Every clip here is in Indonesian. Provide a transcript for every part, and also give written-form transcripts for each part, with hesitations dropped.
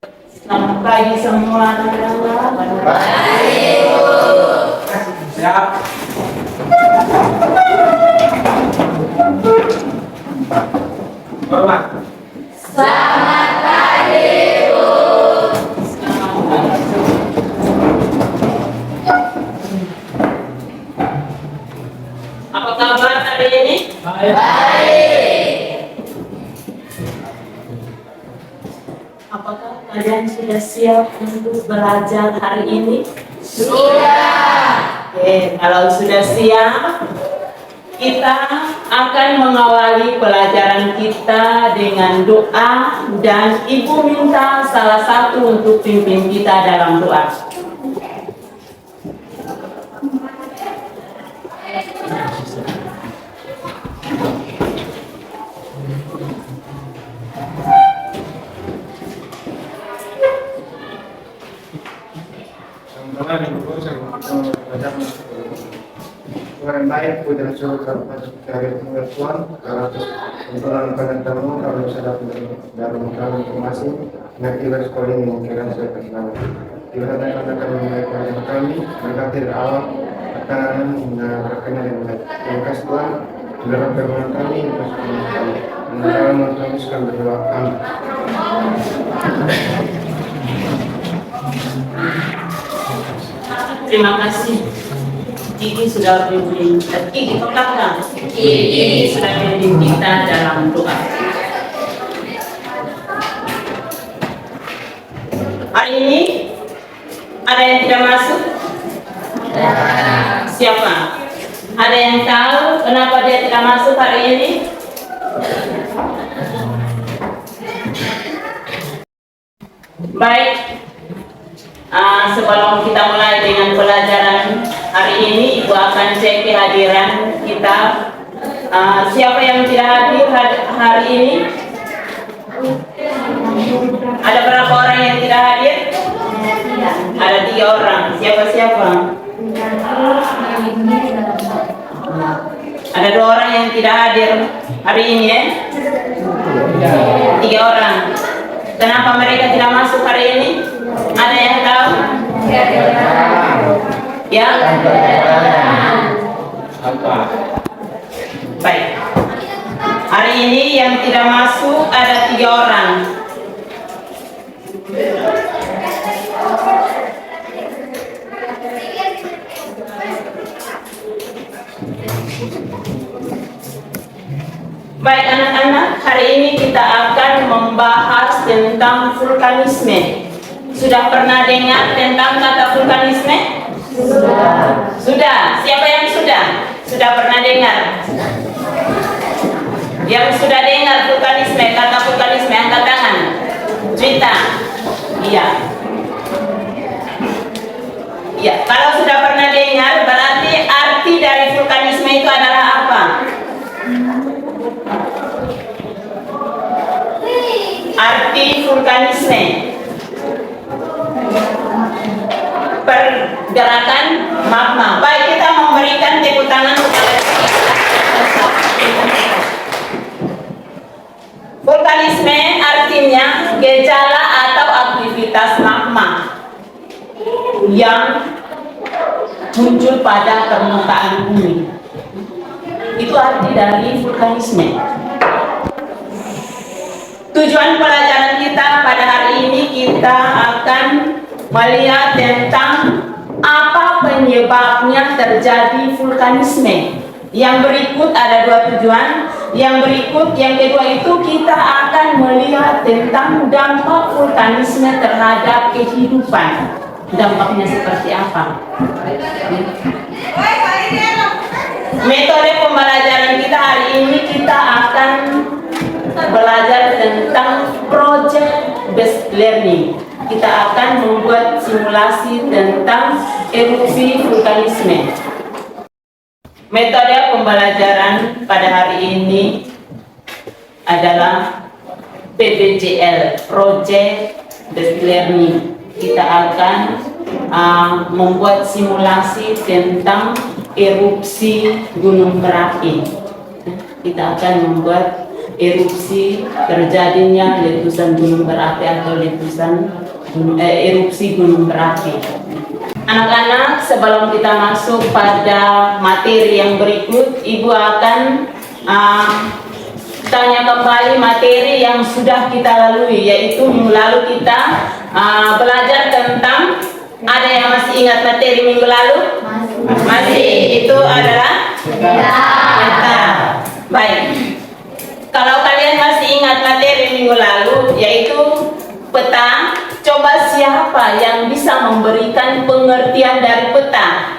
Selamat pagi semua anak-anak. Baik. Siap. Hormat. Selamat pagi, Bu. Apa kabar hari ini? Baik. Apakah kalian sudah siap untuk belajar hari ini? Sudah. Oke, kalau sudah siap, kita akan mengawali pelajaran kita dengan doa dan Ibu minta salah satu untuk pimpin kita dalam doa. Sementara Ibu saya belajar Tuhan yang baik, puji syukur dari Tuhan karena kebetulan pada tamu kalau bisa dapat dalam informasi nanti dari sekolah ini kira saya kenal. Tuhan yang akan membaikkan kami, berkati dari awal tekanan hingga berkenan yang baik. Terima kasih Tuhan, dalam firman kami, bersama kami. Dalam kami sekali berdoa. Amin. Terima kasih. Kiki sudah bimbing, Kiki pekatkan. Kiki sudah bimbing kita dalam doa. Hari ini ada yang tidak masuk? Siapa? Ada yang tahu kenapa dia tidak masuk hari ini? Baik. Sebelum kita mulai dengan pelajaran hari ini, Ibu akan cek kehadiran kita. Siapa yang tidak hadir hari ini? Ada berapa orang yang tidak hadir? Ada 3 orang. Siapa-siapa? Ada 2 orang yang tidak hadir hari ini ya? 3 orang. Kenapa mereka tidak masuk hari ini? Ada yang tahu? Ya? Apa? Baik. Hari ini yang tidak masuk ada 3 orang. Baik anak-anak, hari ini kita akan membahas tentang vulkanisme. Sudah pernah dengar tentang kata vulkanisme? Sudah. Siapa yang sudah? Sudah pernah dengar? Yang sudah dengar vulkanisme, kata vulkanisme, angkat tangan. Cerita. Iya. Iya. Kalau sudah pernah dengar, berarti arti dari vulkanisme itu adalah apa? Arti vulkanisme, pergerakan magma. Baik, kita memberikan tepuk tangan kepada vulkanisme. Artinya gejala atau aktivitas magma yang muncul pada permukaan bumi. Itu arti dari vulkanisme. Tujuan pelajaran kita pada hari ini, kita akan melihat tentang apa penyebabnya terjadi vulkanisme. Yang berikut ada 2 tujuan. Yang berikut, yang kedua itu kita akan melihat tentang dampak vulkanisme terhadap kehidupan. Dampaknya seperti apa? Metode pembelajaran kita hari ini, kita akan belajar tentang project based learning. Kita akan membuat simulasi tentang erupsi vulkanisme. Metode pembelajaran pada hari ini adalah PBJL, project based learning. Kita akan membuat simulasi tentang erupsi gunung Merapi. Kita akan membuat erupsi terjadinya letusan gunung berapi atau erupsi gunung berapi. Anak-anak, sebelum kita masuk pada materi yang berikut, Ibu akan tanya kembali materi yang sudah kita lalui, yaitu minggu lalu kita belajar tentang, ada yang masih ingat materi minggu lalu? Masih, itu adalah peta. Baik, kalau kalian masih ingat materi minggu lalu, yaitu peta, coba siapa yang bisa memberikan pengertian dari peta?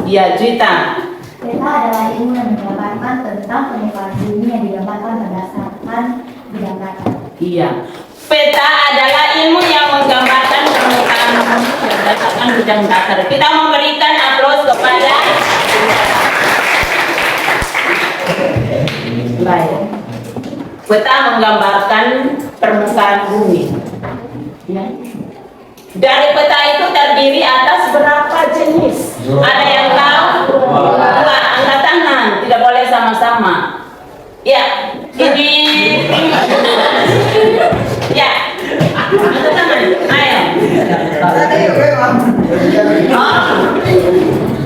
Ya, Juita. Peta adalah ilmu yang menggambarkan tentang permukaan bumi yang digambarkan berdasarkan bidang data. Iya. Peta adalah ilmu yang menggambarkan permukaan bumi berdasarkan bidang datar. Kita memberikan aplaus kepada. Baik. Peta menggambarkan permukaan bumi. Ya. Dari peta itu terdiri atas berapa jenis? Ada yang tahu? Dua, angkat tangan, tidak boleh sama-sama. Ya, ini. Ya, angkat tangan, ayo.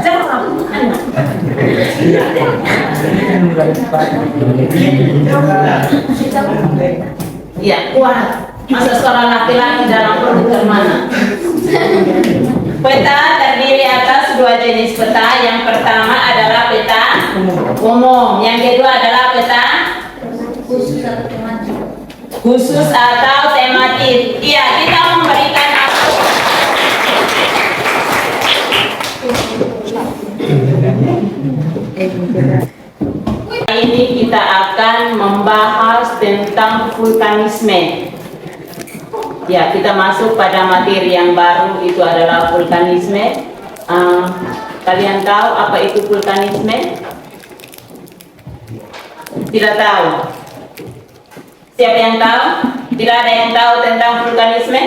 Jawab. Ya, kuat. Masa seorang laki-laki dalam perut mana? Peta terdiri atas dua jenis peta. Yang pertama adalah peta umum. Yang kedua adalah peta khusus atau tematik. Iya, kita memberikan ini kita akan membahas tentang vulkanisme. Ya, kita masuk pada materi yang baru, itu adalah vulkanisme. Kalian tahu apa itu vulkanisme? Tidak tahu. Siapa yang tahu? Tidak ada yang tahu tentang vulkanisme?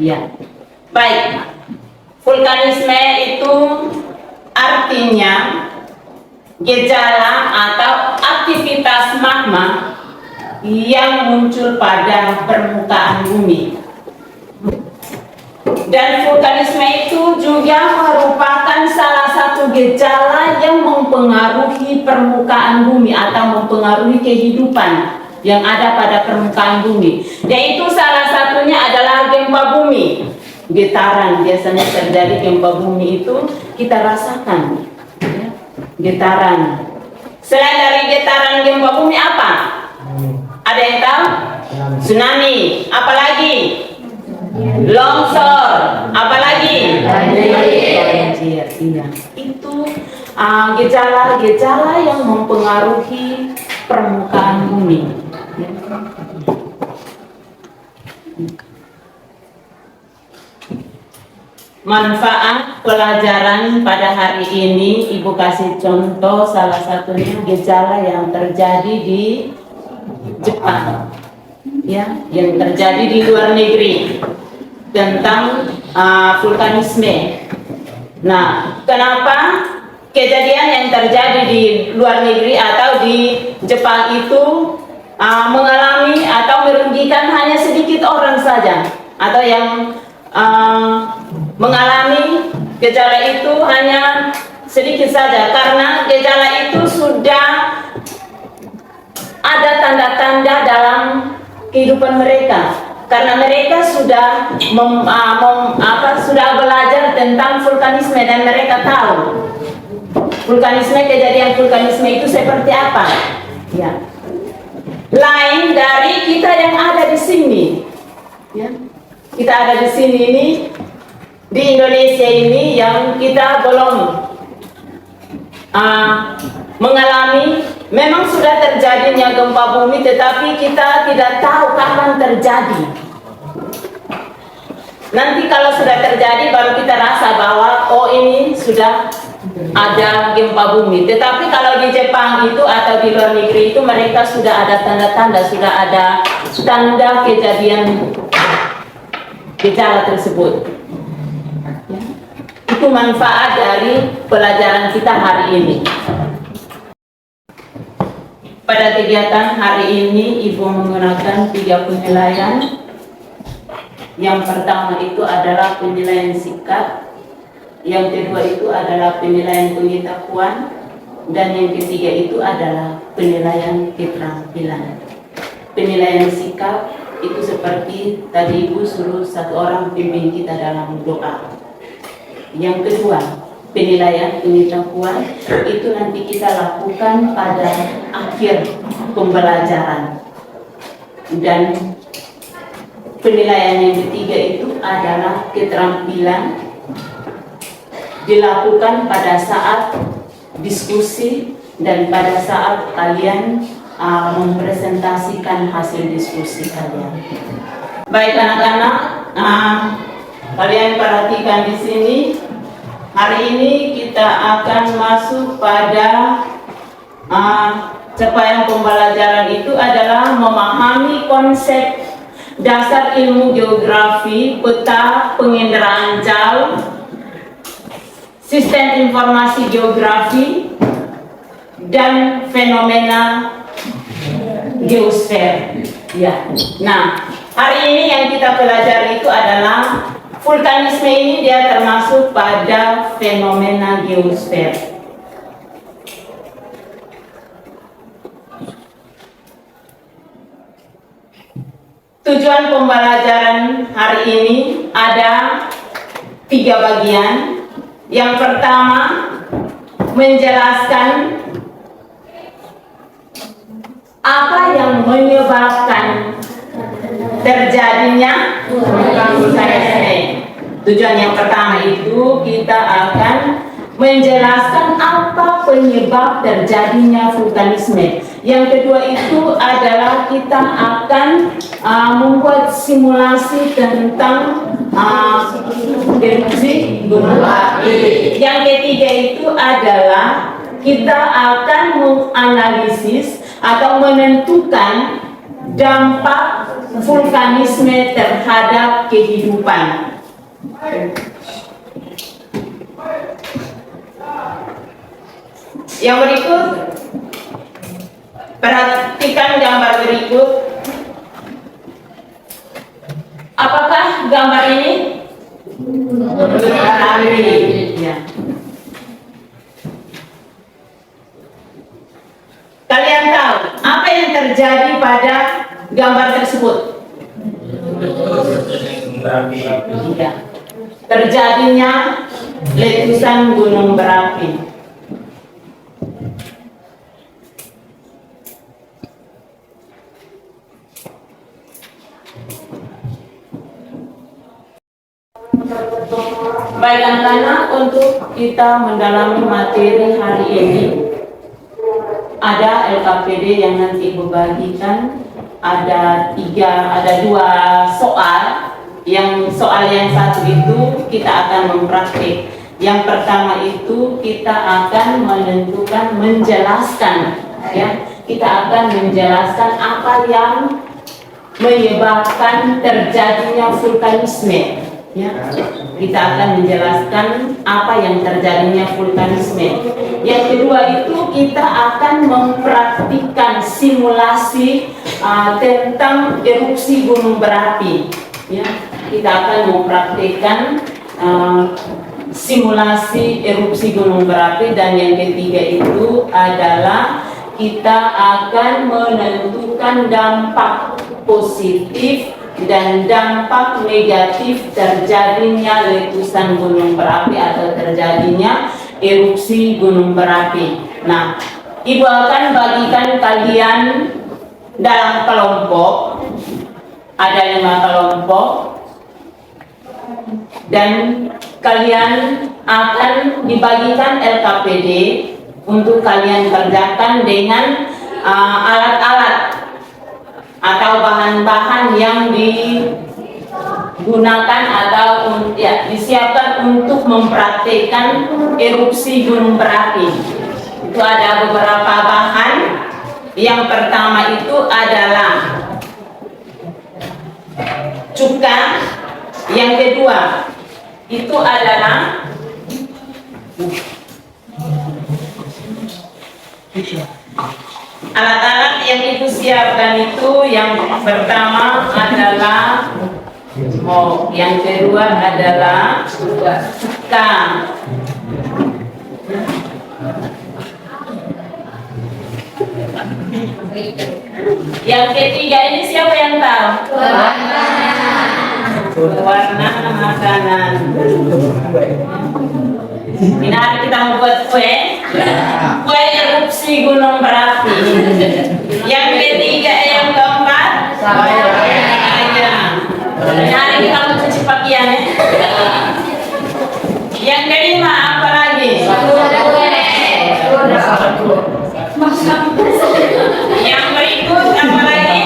Ya. Baik. Vulkanisme itu artinya gejala atau aktivitas magma yang muncul pada permukaan bumi. Dan vulkanisme itu juga merupakan salah satu gejala yang mempengaruhi permukaan bumi atau mempengaruhi kehidupan yang ada pada permukaan bumi. Yaitu salah satunya adalah gempa bumi. Getaran, biasanya terjadi gempa bumi itu kita rasakan. Ya, getaran. Selain dari getaran gempa bumi apa? Ada yang tahu? Tsunami. Apalagi? Longsor. Apalagi? Banjir. Iya. Itu gejala-gejala yang mempengaruhi permukaan bumi. Ya. Manfaat pelajaran pada hari ini, Ibu kasih contoh salah satunya gejala yang terjadi di Jepang, ya, yang terjadi di luar negeri tentang vulkanisme. Nah, kenapa kejadian yang terjadi di luar negeri atau di Jepang itu mengalami atau merugikan hanya sedikit orang saja, atau yang mengalami gejala itu hanya sedikit saja, karena gejala itu sudah ada tanda-tanda dalam kehidupan mereka, karena mereka sudah sudah belajar tentang vulkanisme dan mereka tahu vulkanisme, kejadian vulkanisme itu seperti apa. Ya. Lain dari kita yang ada di sini. Ya. Kita ada di sini ini, di Indonesia ini, yang kita belum mengalami. Memang sudah terjadinya gempa bumi, tetapi kita tidak tahu kapan terjadi. Nanti kalau sudah terjadi baru kita rasa bahwa oh ini sudah ada gempa bumi. Tetapi kalau di Jepang itu atau di luar negeri itu mereka sudah ada tanda-tanda, sudah ada tanda kejadian gejala tersebut. Ya. Itu manfaat dari pelajaran kita hari ini. Pada kegiatan hari ini, Ibu menggunakan 3 penilaian. Yang pertama itu adalah penilaian sikap, yang kedua itu adalah penilaian pengetahuan, dan yang ketiga itu adalah penilaian keterampilan. Penilaian sikap itu seperti tadi Ibu suruh satu orang pimpin kita dalam doa. Yang kedua, penilaian pengetahuan itu nanti kita lakukan pada akhir pembelajaran. Dan penilaian yang ketiga itu adalah keterampilan, dilakukan pada saat diskusi dan pada saat kalian mempresentasikan hasil diskusi kalian. Baik anak-anak, kalian perhatikan di sini. Hari ini kita akan masuk pada capaian pembelajaran itu adalah memahami konsep dasar ilmu geografi, peta penginderaan jauh, sistem informasi geografi, dan fenomena geosfer. Ya. Nah, hari ini yang kita pelajari itu adalah vulkanisme. Ini dia termasuk pada fenomena geosfer. Tujuan pembelajaran hari ini ada 3 bagian. Yang pertama, menjelaskan apa yang menyebabkan terjadinya vulkanisme. Tujuan yang pertama itu kita akan menjelaskan apa penyebab terjadinya vulkanisme. Yang kedua itu adalah kita akan membuat simulasi tentang erupsi gunung api. Yang ketiga itu adalah kita akan menganalisis atau menentukan dampak vulkanisme terhadap kehidupan. Yang berikut, perhatikan gambar berikut. Apakah gambar ini? Ya. Kalian tahu apa yang terjadi pada gambar tersebut? Ya. Terjadinya letusan gunung berapi. Baik anak-anak, untuk kita mendalami materi hari ini, ada LKPD yang nanti Ibu bagikan. Ada 2 soal. Yang soal yang satu itu kita akan mempraktik. Yang pertama itu kita akan menjelaskan, ya. Kita akan menjelaskan apa yang menyebabkan terjadinya vulkanisme. Ya, kita akan menjelaskan apa yang terjadinya vulkanisme. Yang kedua itu kita akan mempraktikkan simulasi tentang erupsi gunung berapi. Ya, kita akan mempraktikkan simulasi erupsi gunung berapi. Dan yang ketiga itu adalah kita akan menentukan dampak positif dan dampak negatif terjadinya letusan gunung berapi atau terjadinya erupsi gunung berapi. Nah, Ibu akan bagikan kalian dalam kelompok. Ada 5 kelompok. Dan kalian akan dibagikan LKPD untuk kalian kerjakan dengan alat-alat atau bahan-bahan yang digunakan atau disiapkan untuk mempraktikkan erupsi gunung berapi. Itu ada beberapa bahan. Yang pertama itu adalah cuka. Yang kedua itu adalah Alat-alat yang Ibu siapkan itu yang pertama adalah yang kedua adalah tang. Yang ketiga ini siapa yang tahu? Warna makanan. Ini hari kita membuat kue. Kue erupsi gunung berapi. Yang ketiga, yang keempat, ayam. Ini hari kita mencuci pakaian ya. Yang kelima apa lagi? Yang berikut apa lagi?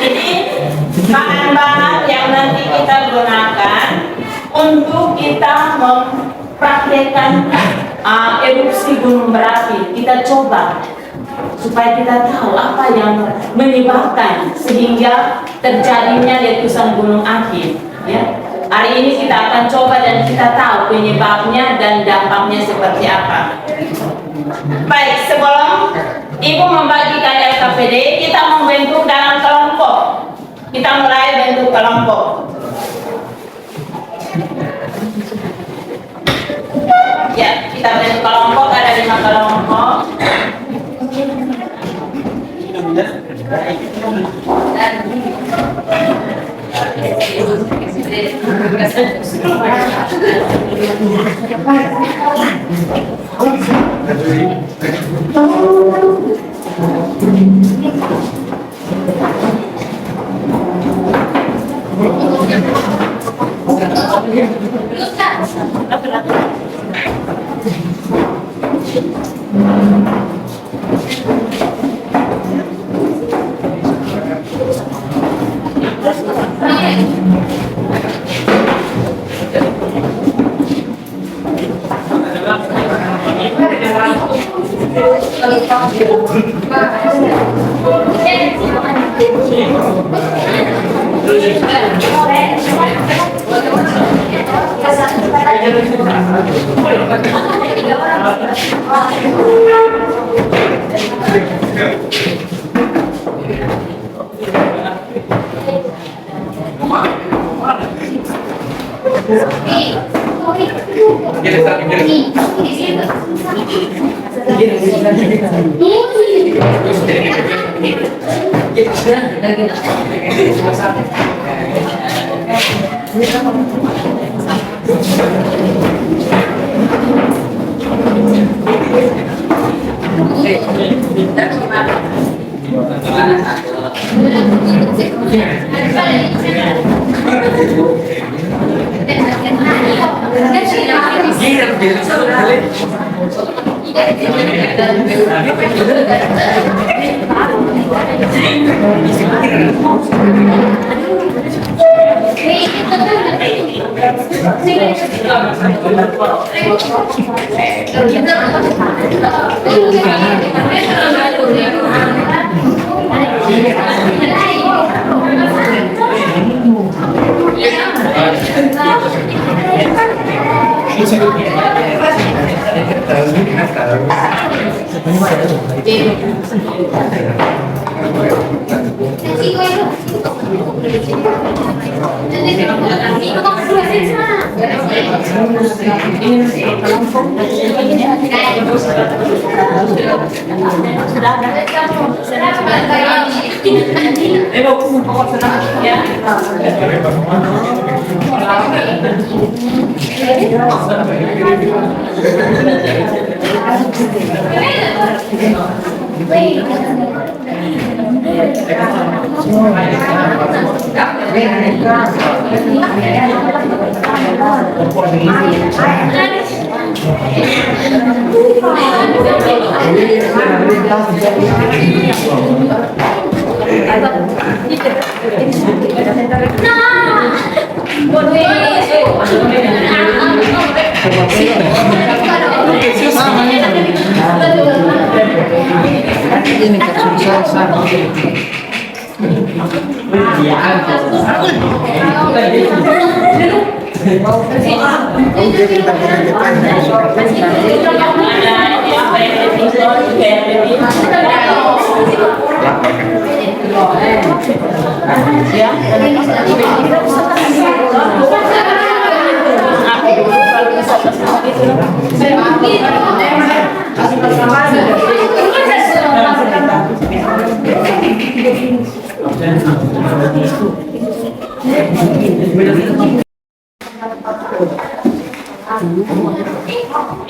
Ini bahan-bahan yang nanti kita gunakan untuk kita mempraktekkan erupsi gunung berapi. Kita coba supaya kita tahu apa yang menyebabkan sehingga terjadinya letusan gunung api. Ya. Hari ini kita akan coba dan kita tahu penyebabnya dan dampaknya seperti apa. Baik, sebelum Ibu membagikan LKPD, kita membentuk dalam kelompok. Kita mulai bentuk kelompok. Ya, kita bentuk kelompok, ada 5 kelompok.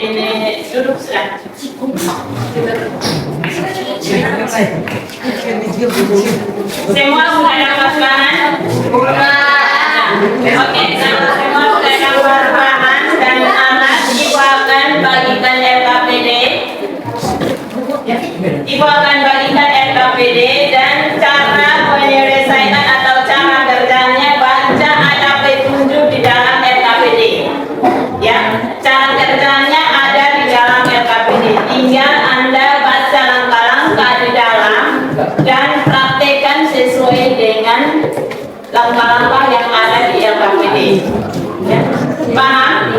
Ini duduk sudah. Semua sudah dapat bahan? Oke, kalau semua sudah dapat bahan dan alat, Ibu akan bagikan LKPD. Ibu akan bagikan LKPD dan cara penyelesaian atau cara kerjanya baca ada petunjuk di dalam LKPD. Ya, cara kerjanya ada di dalam LKPD. Tinggal Anda baca langkah-langkah di dalam dan praktekkan sesuai dengan langkah-langkah yang ada di LKPD. Ya, paham?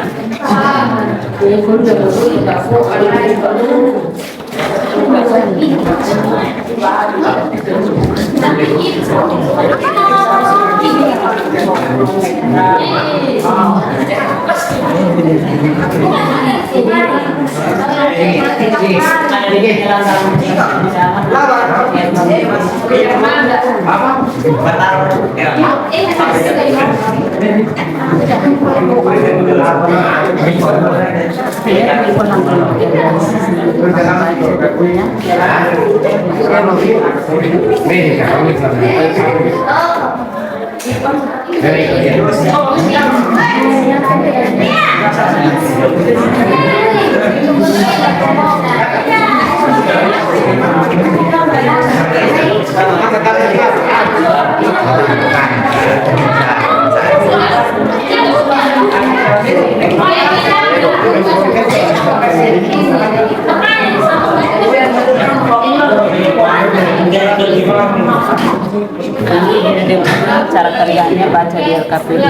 Cara kerjanya baca di LKPD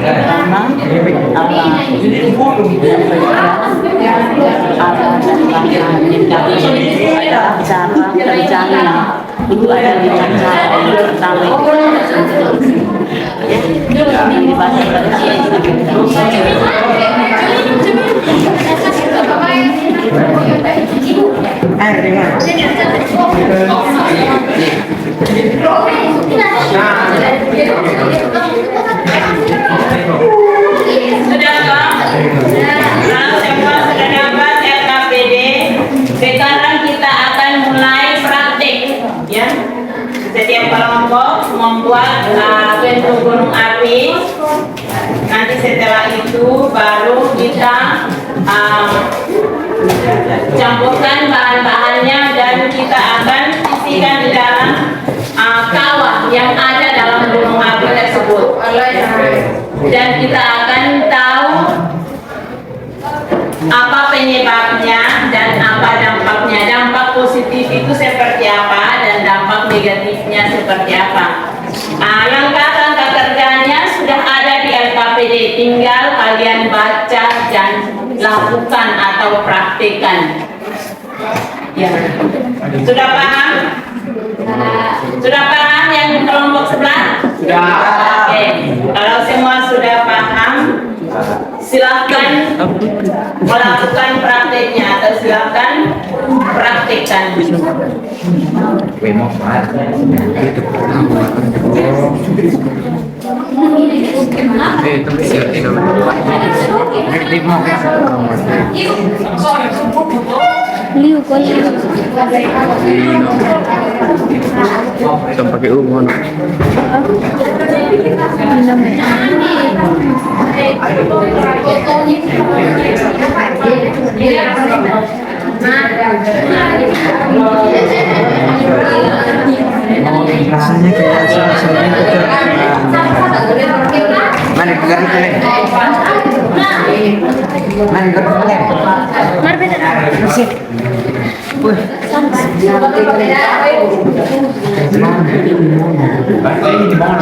pertama ada cara kerjanya itu ada di cara pertama ini bahasa Kalau semua sudah dapat LKPD, sekarang kita akan mulai praktik. Ya, setiap kelompok membuat bentuk gunung api. Nanti setelah itu baru kita campurkan bahan-bahannya dan kita akan isikan di dalam kawah yang ada dalam gunung api tersebut. Dan kita akan tahu apa penyebabnya dan apa dampaknya. Dampak positif itu seperti apa dan dampak negatifnya seperti apa. Langkah-langkah kerjanya sudah ada di LKPD, tinggal kalian baca dan lakukan atau praktikkan. Ya, sudah paham? Sudah paham yang kelompok sebelah? Sudah. Oke, kalau semua sudah paham, silakan melakukan prakteknya atau silakan praktikkan. Liu kok liu. Kita pakai umum. Rasanya kayak mana kegaruk ini? Mana kegaruk ini? Mari beda. Bersih. Wih. Ini di mana?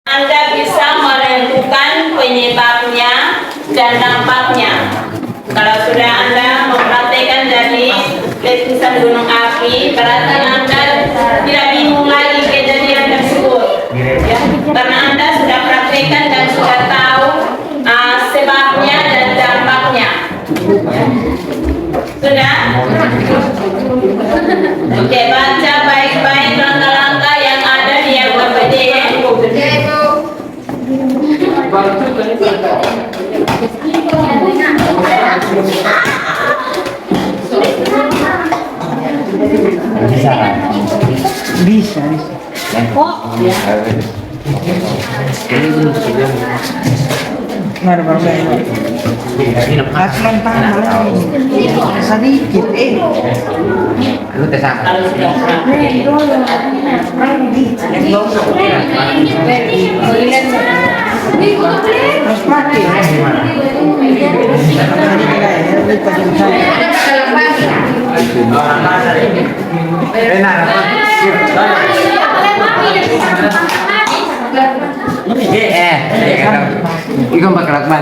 Anda bisa menentukan penyebabnya dan dampaknya. Kalau sudah Anda mempraktekkan dari letusan gunung api, berarti Anda tidak bingung lagi kejadian tersebut. Ya, karena Anda sudah praktekkan dan sudah tahu sebabnya dan dampaknya. Ya. Sudah? Oke, baca baik-baik langkah-langkah yang ada di LKPD. Bisa. Mana baru Aslan tangan sedikit lu tesang Kalau sudah terus mati Ikaw makalakman.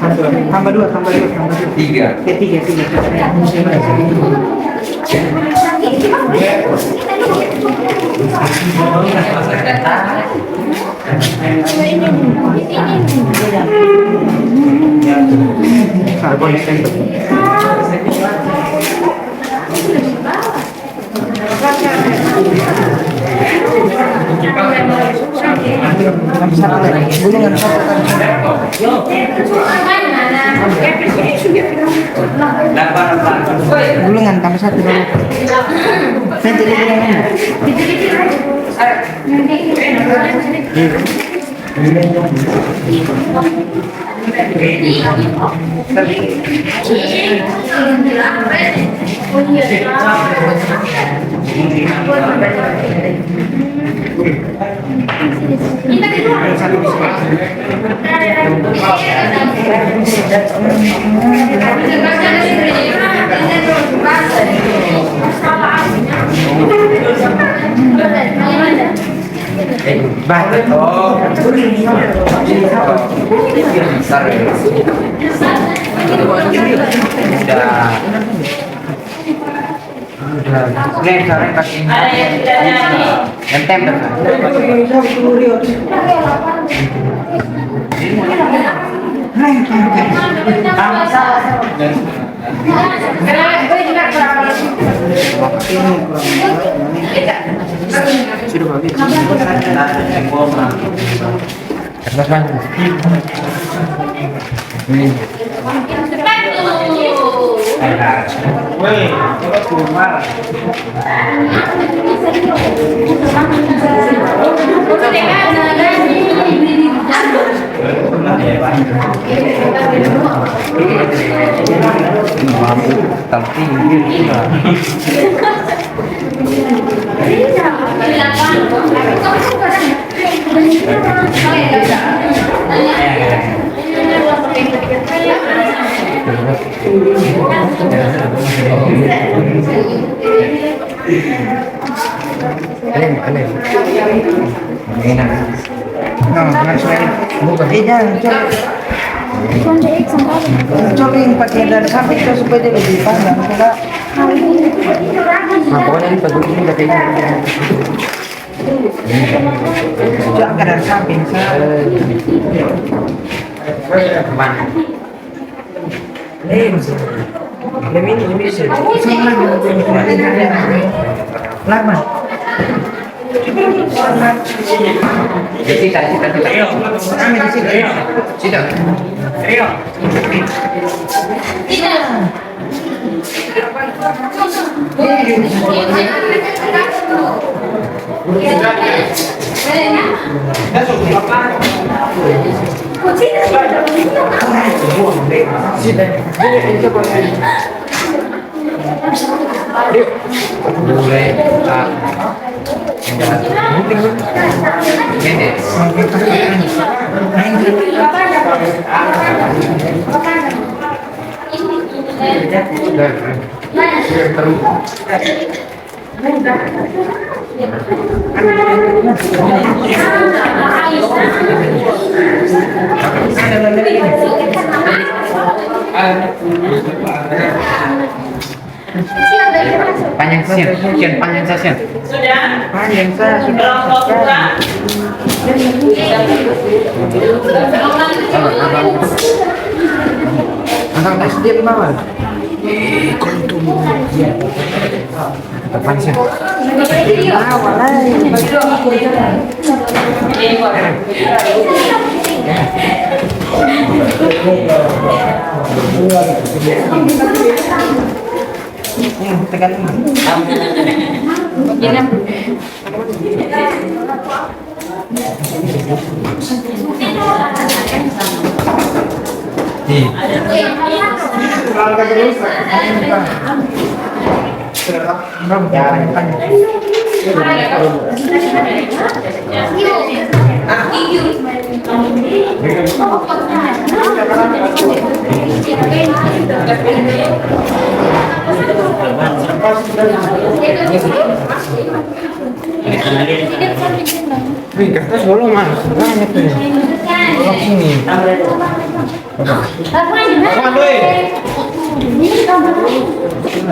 Nanti tambah dua. Tiga. Gulungan tambah satu. Nanti gulungan. Ada yang tidak nyanyi. Cobain pakai dari samping itu supaya dia lebih panjang. Pokoknya ini bagus ini katanya. Jangan dari samping lama. Panjang session. Sudah? Panjang saya sudah. Kelompok buka. Angkat tes dia bawah. Depan sih. Tekan. Wih, kertas belum mas, banyak tuh. Belum sini. Apaan, woi?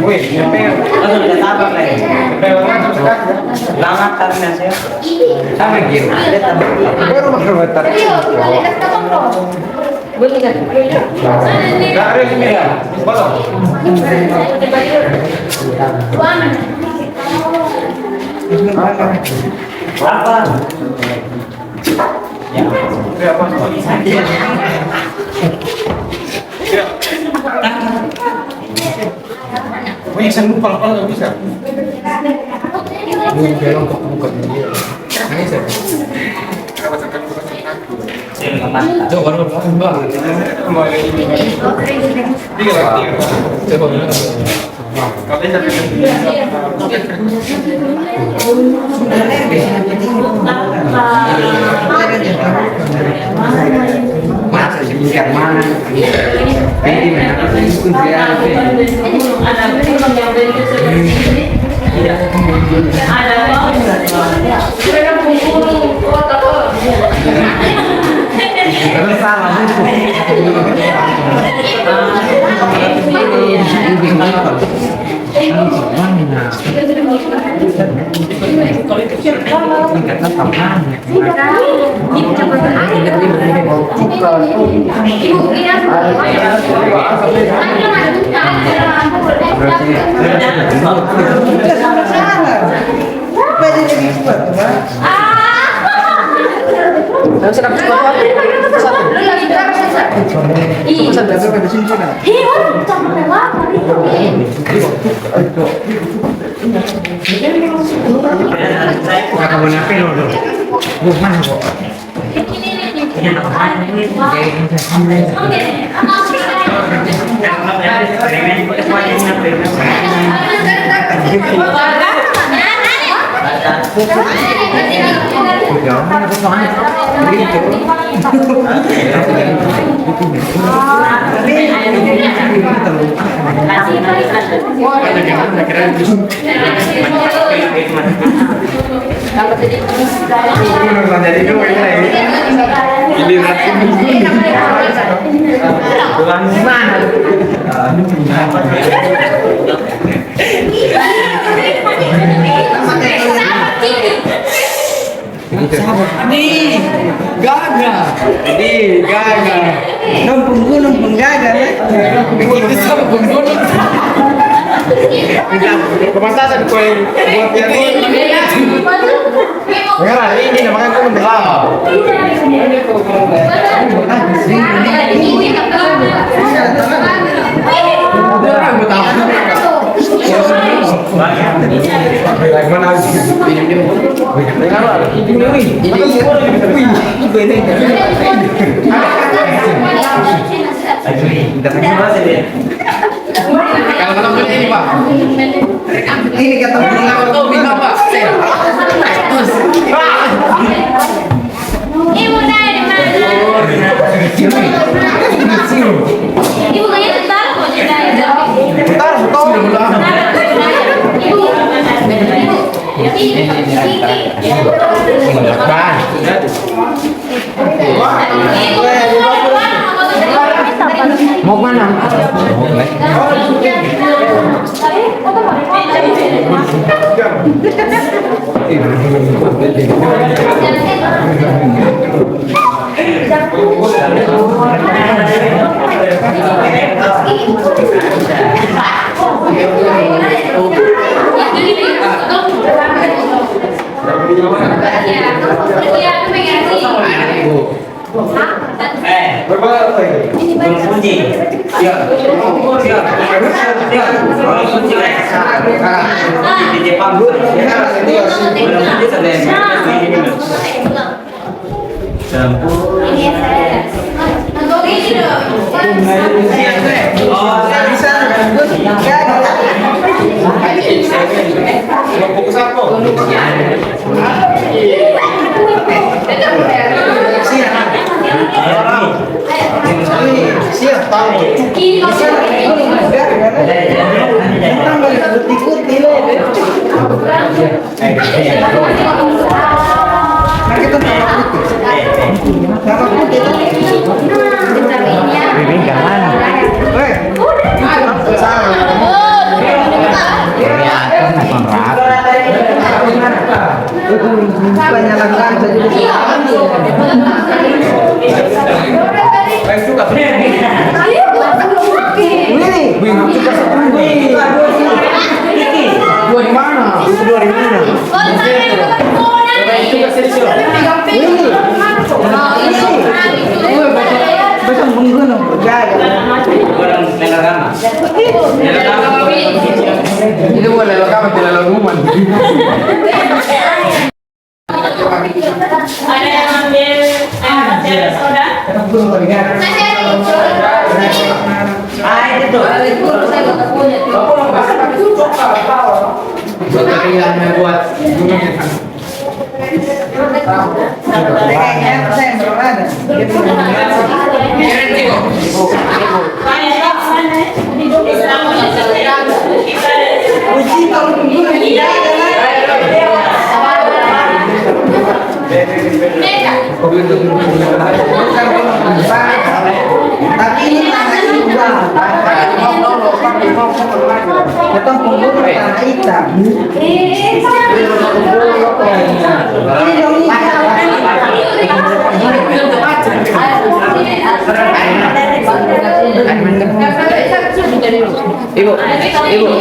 Woi, nyampe. Langsung udah tabak lagi. Lama tarnya saya. Sama gitu. Ada tabak. Baru makan tar. Boleh kan? Enggak ada sini ya. Boleh. Apa? Ya. Apa? Wih, saya lupa nggak bisa. Belum buka dia. Ini saya. Coba baru mbak. Tiga lagi. Coba. Masa sih mana? Ini mana? Nih, gagal. Numpung gunung pun gagal. Begitu sama gunung. Pemasasan kue buat yang ini. Merah ini namanya kue belah. Ini Pak. Ini kata Pak. Ibu dari mana? Ibu kayaknya bentar kok ceritanya. Bentar, mau mana? Ini Pergi aku pengen sih. kunci. Siap. Siap. Kalau kunci di Jepang Ini saya. Untuk ini dong. Fokus apa? Siap tahu. Ini boleh lokal tidak laluman. Ada yang ambil soda? Tapi ini tanahnya dua. Potong punggung tanah hitam. Ini dong Ibu.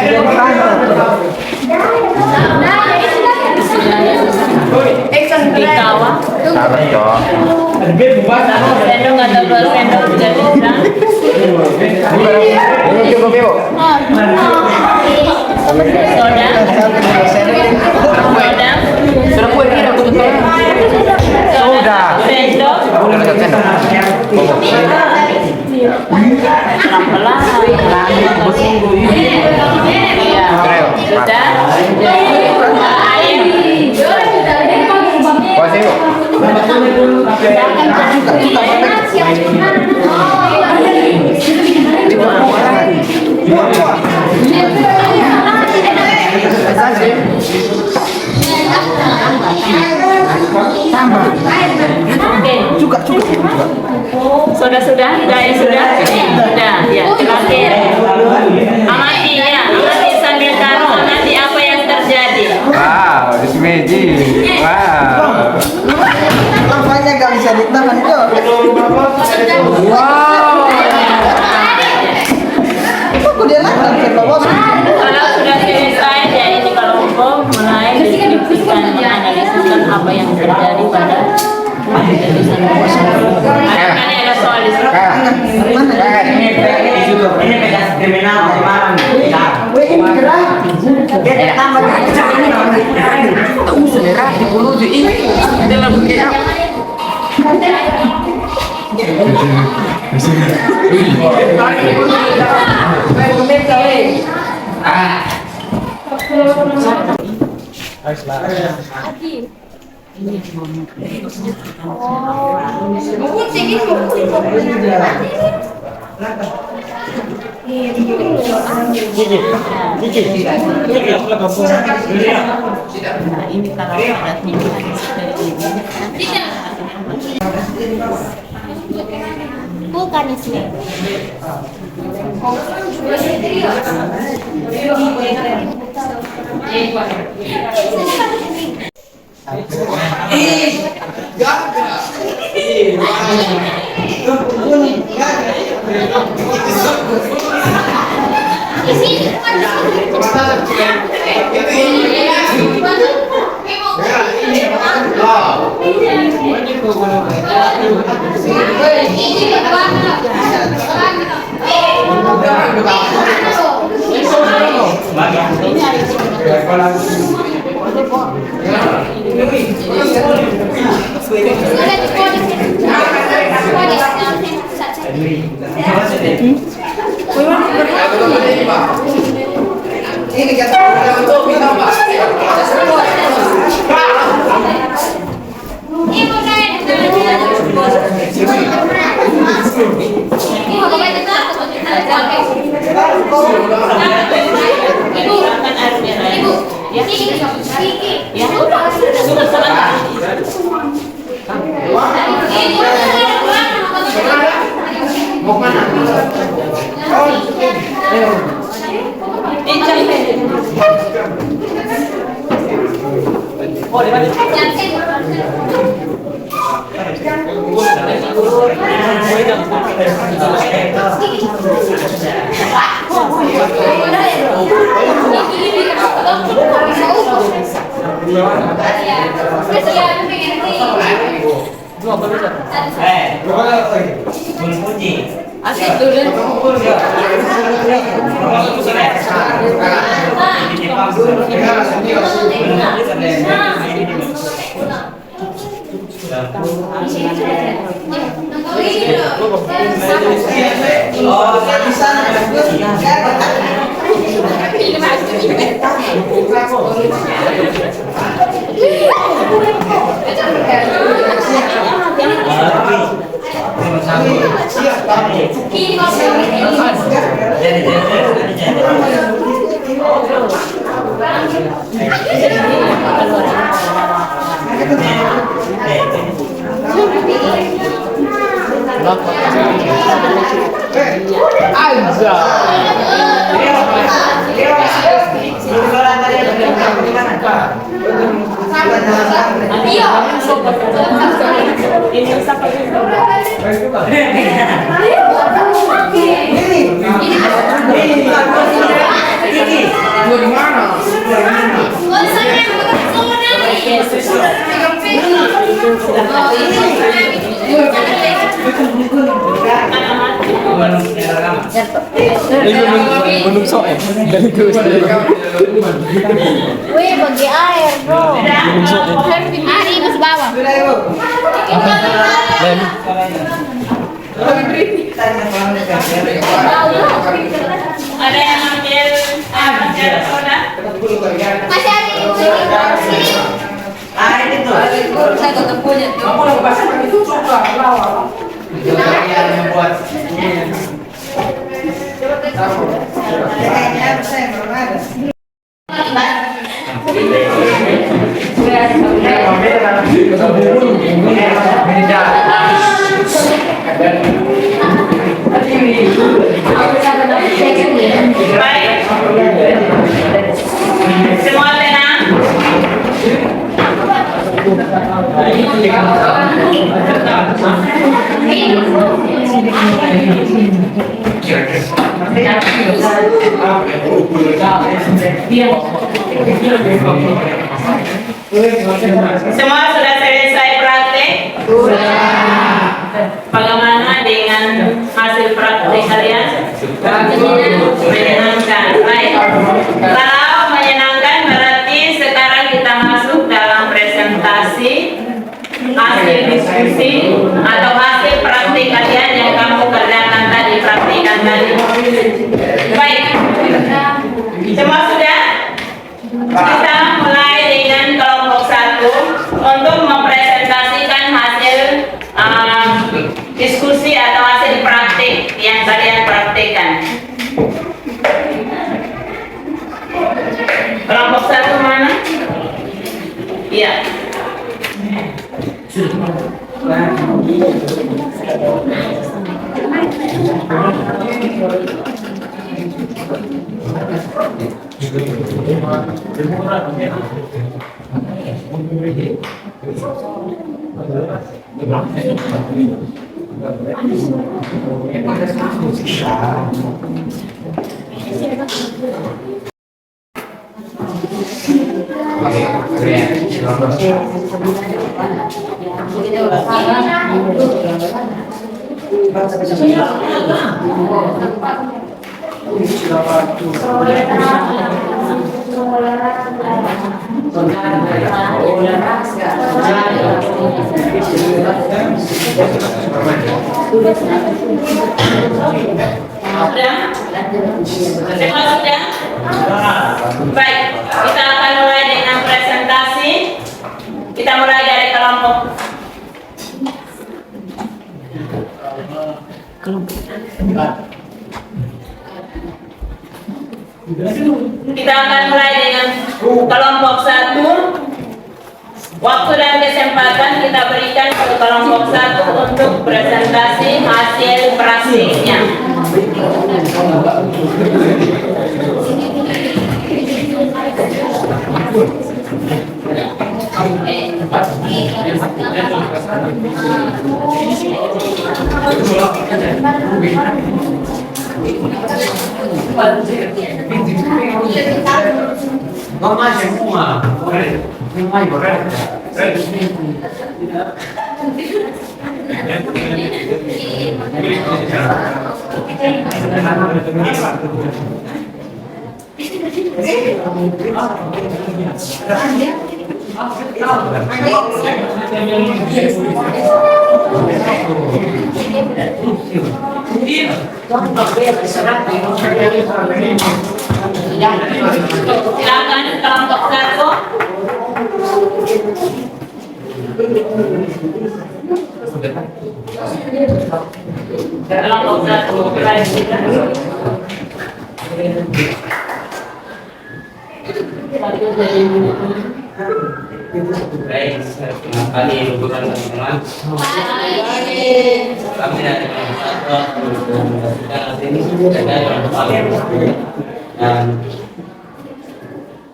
Ini Di kawah. Harus dong. Satu sendok atau 2 sendok juga bisa. Ini cukup yuk. Soda. Soda. Sudah buat ini aku tutup. Sudah. Sendok. Udah dekat sendok. Pelan-pelan. Iya. Sudah. Air. Puas yuk. Oke. Sudah, air sudah. Sudah, ya. Terakhir. Amati ya, amati sambil taruh, amati apa yang terjadi. Wow, this magic. Wow. Lavanya gak bisa ditahan kok. Wow. Kok dia nahan ke bawah? Kalau sudah selesai, ya ini kalau hukum mulai diskusikan, menganalisiskan apa yang terjadi pada keputusan Kali ada soal di sini. Ini pedas kriminal dari malam. Dia tambah Nah, ini kalau ada timbangan seperti ini. Vulkanisme. ini kata Asik dulu. Ini Wih, bagi air, bro. Ari mas bawah. Sudah ibu. Ada yang ambil soda? Masih ada yang sini. Ah, ini tuh. Saya tetap punya. Kamu lagi pasang itu coba lawan. Itu yang buat. Kayaknya saya belum ada. Baik. Semua tenang. Semua sudah selesai praktek? Bagaimana dengan hasil praktek kalian? Menyenangkan. Baik. Kalau menyenangkan berarti sekarang kita masuk dalam presentasi hasil diskusi atau hasil praktik kalian yang kamu kerjakan tadi, praktikan tadi. Baik. Semua sudah? Kita mulai dengan kelompok 1 untuk mempresentasikan hasil diskusi atau hasil praktik yang kalian praktikkan. Kelompok 1 mana? Iya. Semua sudah? Baik, kita akan mulai dengan presentasi. Kita mulai dari kelompok. Kita akan mulai dengan kelompok 1. Waktu dan kesempatan kita berikan ke kelompok 1 untuk presentasi hasil praktiknya. Ngomong semua. Silakan kelompok 1. Kelompok 1. Baik, selamat pagi liburan teman-teman. Kami dari dan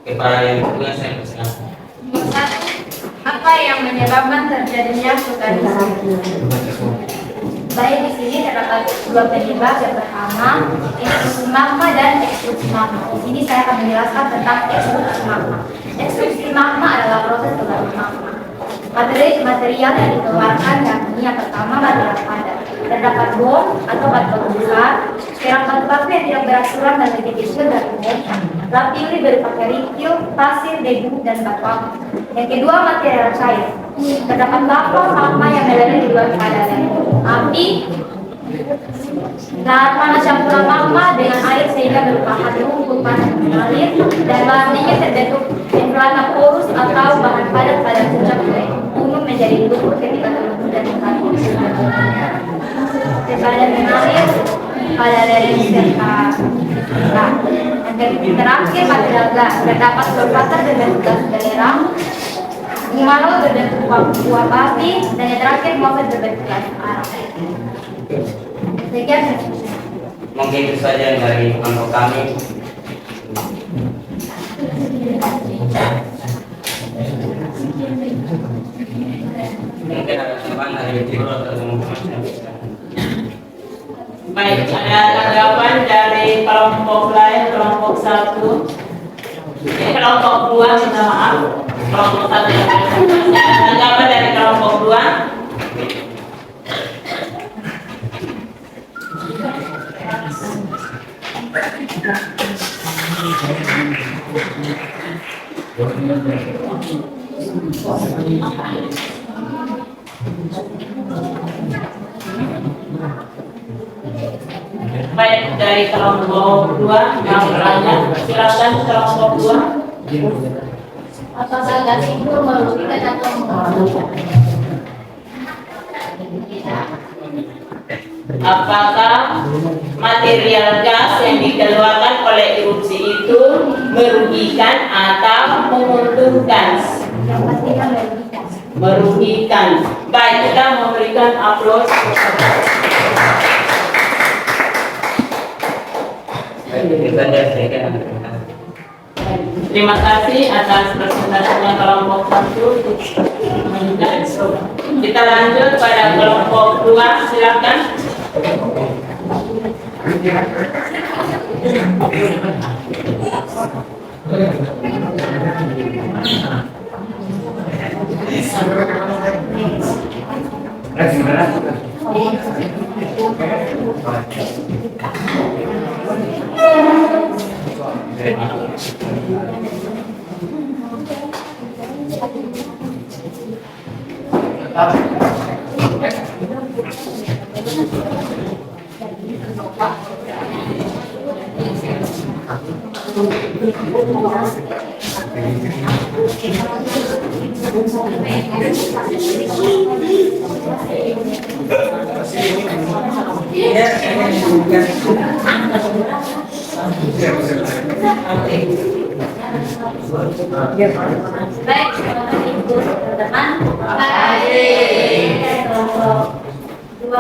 kepala yang kedua saya persilakan. Apa yang menyebabkan terjadinya vulkanisme? Baik, di sini terdapat dua penyebab. Yang pertama, ekstruksi magma dan ekstruksi magma. Di sini saya akan menjelaskan tentang ekstruksi magma. Ekstruksi magma adalah proses keluaran magma. Material yang dikeluarkan yakni yang pertama material padat. Terdapat bom atau batu besar, serang batu-batu yang tidak beraturan dan lebih kecil dari bom, lapilli berupa kerikil, pasir, debu, dan batu api. Yang kedua material cair. Terdapat lava, magma yang berada di luar keadaan api, dan panas campuran magma dengan air sehingga berupa api rumput panas mengalir dan bahan dingin terbentuk membrana porus atau bahan padat pada puncak umum menjadi lumpur ketika terbentuk dan mengalir. Badan mengalir pada dari serta. Yang terakhir material gas. Terdapat solvator berbentuk gas belerang, Gumalo berbentuk uap api, dan yang terakhir mofet berbentuk gas arak. Sekian. Mungkin itu saja dari kelompok kami. Mungkin ada teman dari Tiro atau teman-teman. Baik, ada tanggapan dari kelompok lain, kelompok 1, kelompok 2, minta maaf, kelompok 1 yang ada tanggapan dari kelompok 2. Baik, dari kelompok 2 yang bertanya, silakan kelompok 2. Apakah gas itu merugikan atau menguntungkan? Apakah material gas yang dikeluarkan oleh erupsi itu merugikan atau menguntungkan? Yang pastinya merugikan. Merugikan. Baik, kita memberikan aplaus. Terima kasih atas presentasinya kelompok 1. Kita lanjut pada kelompok 2, silakan. Baik, teman-teman. Baik. Kelompok 2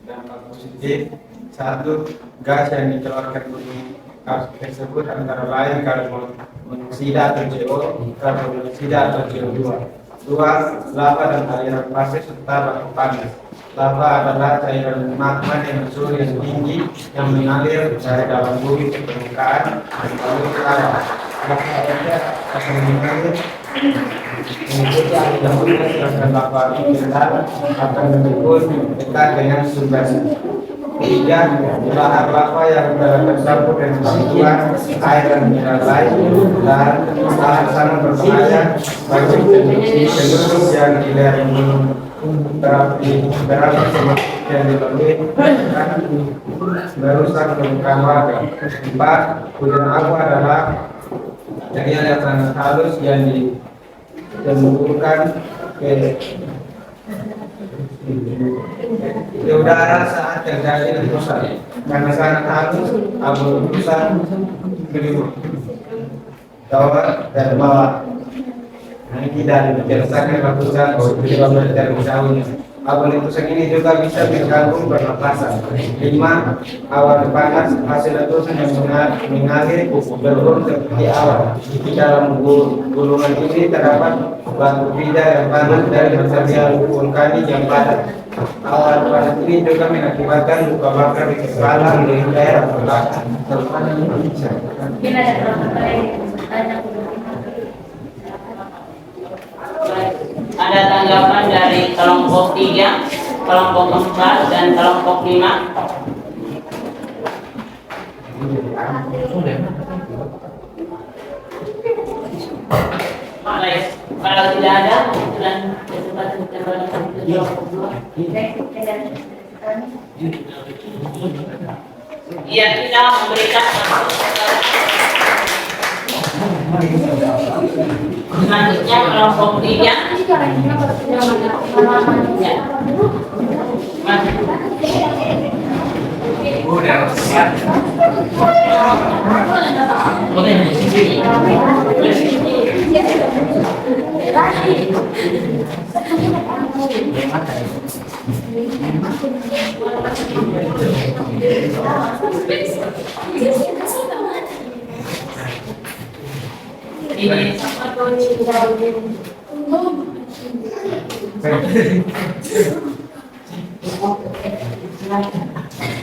Dampak positif, satu, gas yang dikeluarkan dari kasus tersebut antara lain karbon monoksida atau CO, karbon dioksida atau CO2. Dua, lava dan aliran pasir serta batu panas. Lava adalah cairan magma dengan suhu yang tinggi yang mengalir dari dalam bumi ke permukaan lalu ke lava. Lava akan mengalir mengikuti arus dahulu, sedangkan lava rendah akan mendukung dekat dengan sumbernya. Tiga, lahar lava yang tercampur dengan bantuan air dan mineral lain, dan lahar sangat berbahaya bagi penduduk yang di daerah gunung berapi yang dilalui merusak permukaan warga. Empat, hujan abu adalah material yang sangat halus yang mengumpulkan ke udara saat terjadi letusan. Karena sangat halus, abu letusan berlimpah dari bawah. Ini tidak dirasakan letusan 2 km jauhnya. Abolitusan ini juga bisa mengganggu pernapasan. 5. Awan panas hasil letusan yang mengalir berurut seperti awan. Di dalam gulungan ini terdapat batu pijar yang panas dari material vulkanik yang padat. Awan panas ini juga mengakibatkan luka bakar di kepala di daerah belakang. Mungkin ada beberapa yang bertanya. Ada tanggapan dari kelompok 3, kelompok 4, dan kelompok 5? Baik, kalau tidak ada, dan kesempatan kita berikan ke kelompok 2. Iya, kita memberikan selanjutnya kelompok 3. Ya. Ini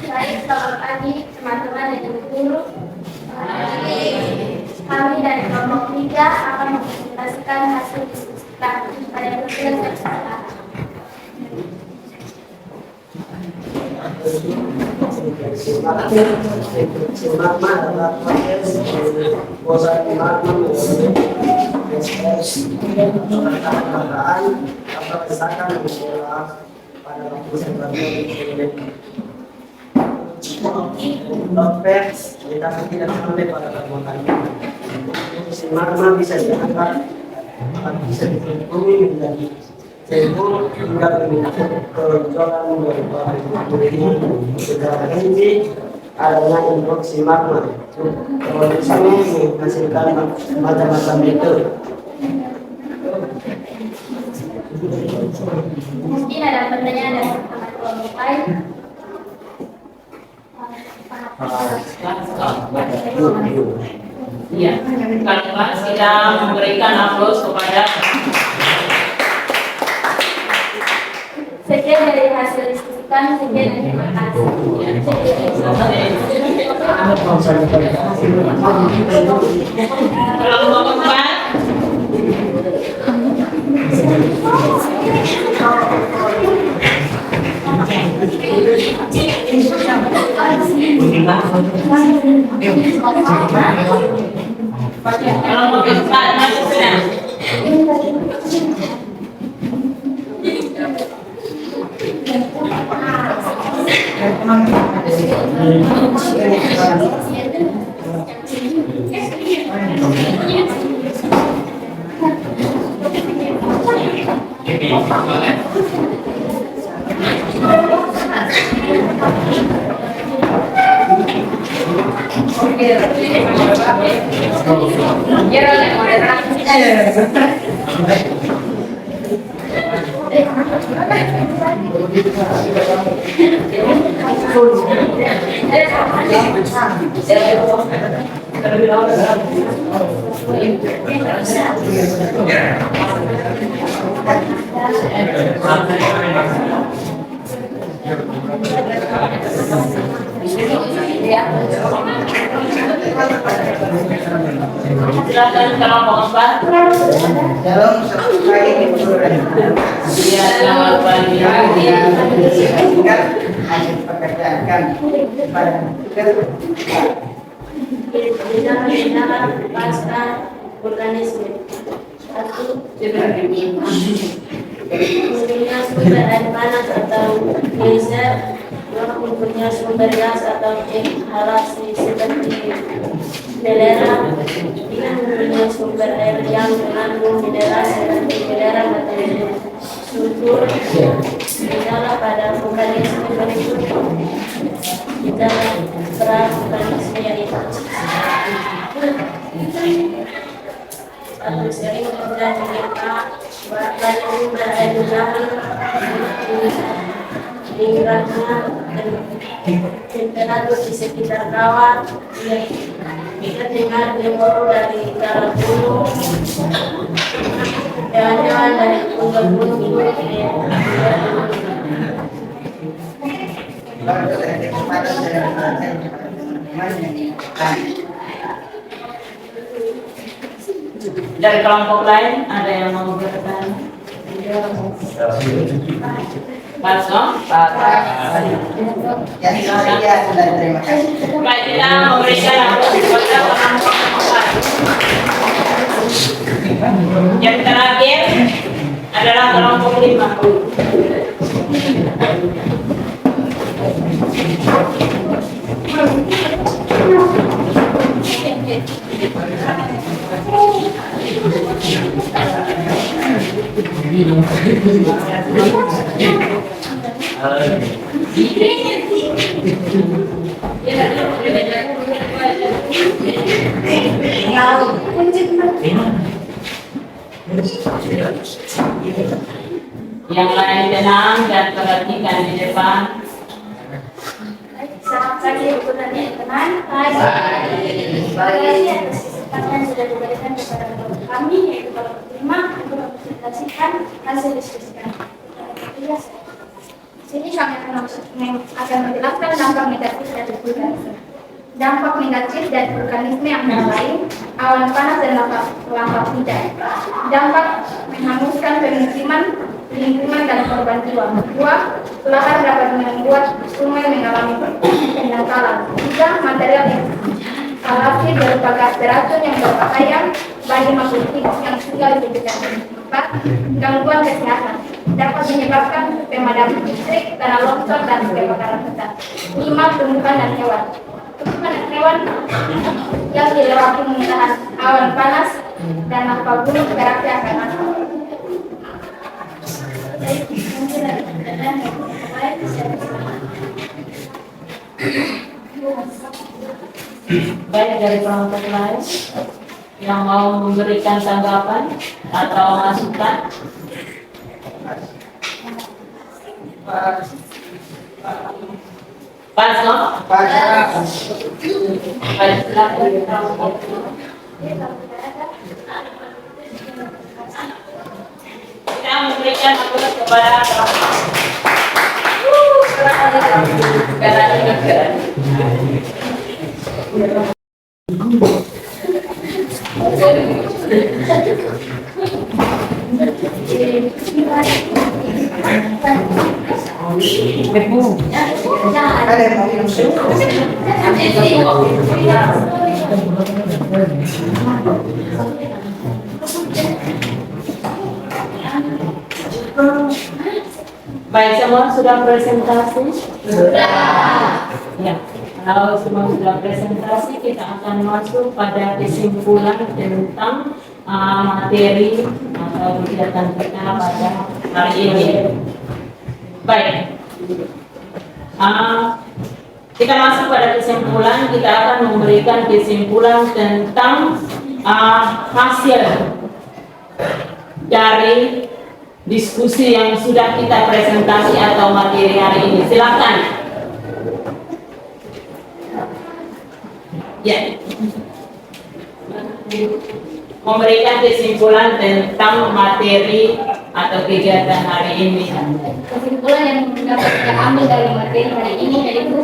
Baik, selamat pagi teman-teman yang berguru. Kami dari kelompok 3 akan mempresentasikan hasil diskusi kami pada pertemuan sekarang. Magma adalah proses proses magma permukaan atau misalkan mengelola pada lapisan Topes kita tidak sampai pada permukaan. Magma bisa diangkat, bisa dihubungi menjadi sehingga hingga membentuk keroncongan berupa secara inti adanya induksi magma. Proses ini menghasilkan macam-macam itu. Mungkin ada pertanyaan dari teman kelompok lain. Iya, kalau kita memberikan aplaus kepada Sekian dari hasil diskusi kami, sekian dan terima kasih. kelompok 4. Kelompok 4 masuk sedang. Silakan kelompok 4. Dalam satu kali Iya, selamat pagi. sehingga hasil pekerjaan kami pada Benar-benar pasca vulkanisme. 1. Munculnya sumber air panas atau geyser. 2. Munculnya sumber gas atau inhalasi seperti belerang. 3. Munculnya sumber air yang mengandung mineral seperti belerang atau sulfur. Gejala pada vulkanisme berikut. Gejala pra-vulkanisme yaitu sering terjadi gempa, batu berair lingkungannya dan temperatur di sekitar kawah. Kita dengar gemuruh dari dalam gunung, jangan-jangan dari gunung itu ya. Dari kelompok lain ada yang mau bertanya? Pasno? Ya, sekian dan terima kasih. Baik, kita memberikan aplaus kepada kelompok. Yang terakhir adalah kelompok 5. Yang lain tenang dan perhatikan di depan. Selamat pagi teman-teman. Baik. Atas kesempatan sudah diberikan kepada kami yaitu kelompok 5 untuk mempresentasikan hasil diskusi kami. Sini kami akan menjelaskan dampak negatif dari vulkanisme. Dampak negatif dari vulkanisme yang lain, awan panas dan lava hujan. Dampak menghanguskan pemukiman, lingkungan dan korban jiwa. 2. Lahar dapat membuat sungai mengalami pendangkalan. 3. Material alasi berupa gas beracun yang berbahaya bagi makhluk hidup yang tinggal di sekitar. 4. Gangguan kesehatan dapat menyebabkan pemadaman listrik, tanah longsor dan kebakaran hutan. 5. Tumbuhan dan hewan. Tumbuhan dan hewan yang dilewati muntahan awan panas dan lava gunung berapi akan mati. Baik, dari kelompok lain yang mau memberikan tanggapan atau masukan. Pasno? Baik, silakan kelompok. Kita memberikan aplaus kepada Ada yang mau minum susu? Baik, semua sudah presentasi? Sudah. Ya, kalau semua sudah presentasi, kita akan masuk pada kesimpulan tentang materi atau kegiatan kita pada hari ini. Baik, kita masuk pada kesimpulan. Kita akan memberikan kesimpulan tentang hasil dari diskusi yang sudah kita presentasi atau materi hari ini. Silakan. Ya. Memberikan kesimpulan tentang materi atau kegiatan hari ini. Kesimpulan yang dapat kita ambil dari materi hari ini yaitu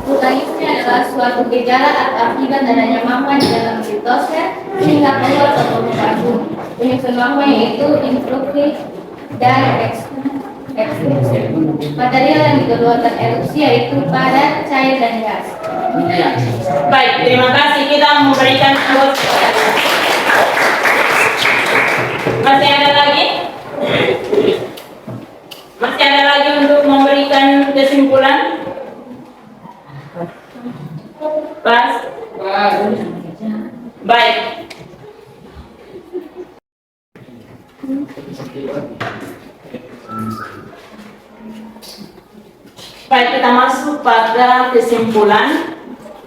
vulkanisme adalah suatu gejala atau akibat adanya magma di dalam litosfer sehingga keluar atau mengandung. Penyusun magma yaitu intrusi dan eksplosif. Material yang dikeluarkan erupsi yaitu padat, cair, dan gas. Baik, terima kasih. Kita memberikan aplaus. Masih ada lagi? Masih ada lagi untuk memberikan kesimpulan? Pas? Baik. Baik, kita masuk pada kesimpulan.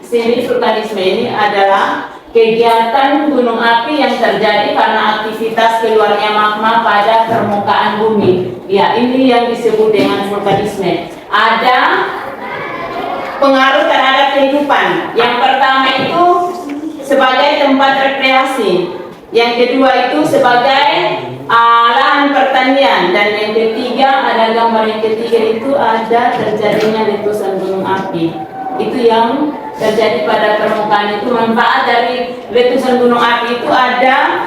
sini vulkanisme ini adalah kegiatan gunung api yang terjadi karena aktivitas keluarnya magma pada permukaan bumi. Ya, ini yang disebut dengan vulkanisme. Ada pengaruh terhadap kehidupan. Yang pertama itu sebagai tempat rekreasi. Yang kedua itu sebagai lahan pertanian. Dan yang ketiga, ada gambar yang ketiga itu ada terjadinya letusan gunung api. Itu yang terjadi pada permukaan itu. Manfaat dari letusan gunung api itu ada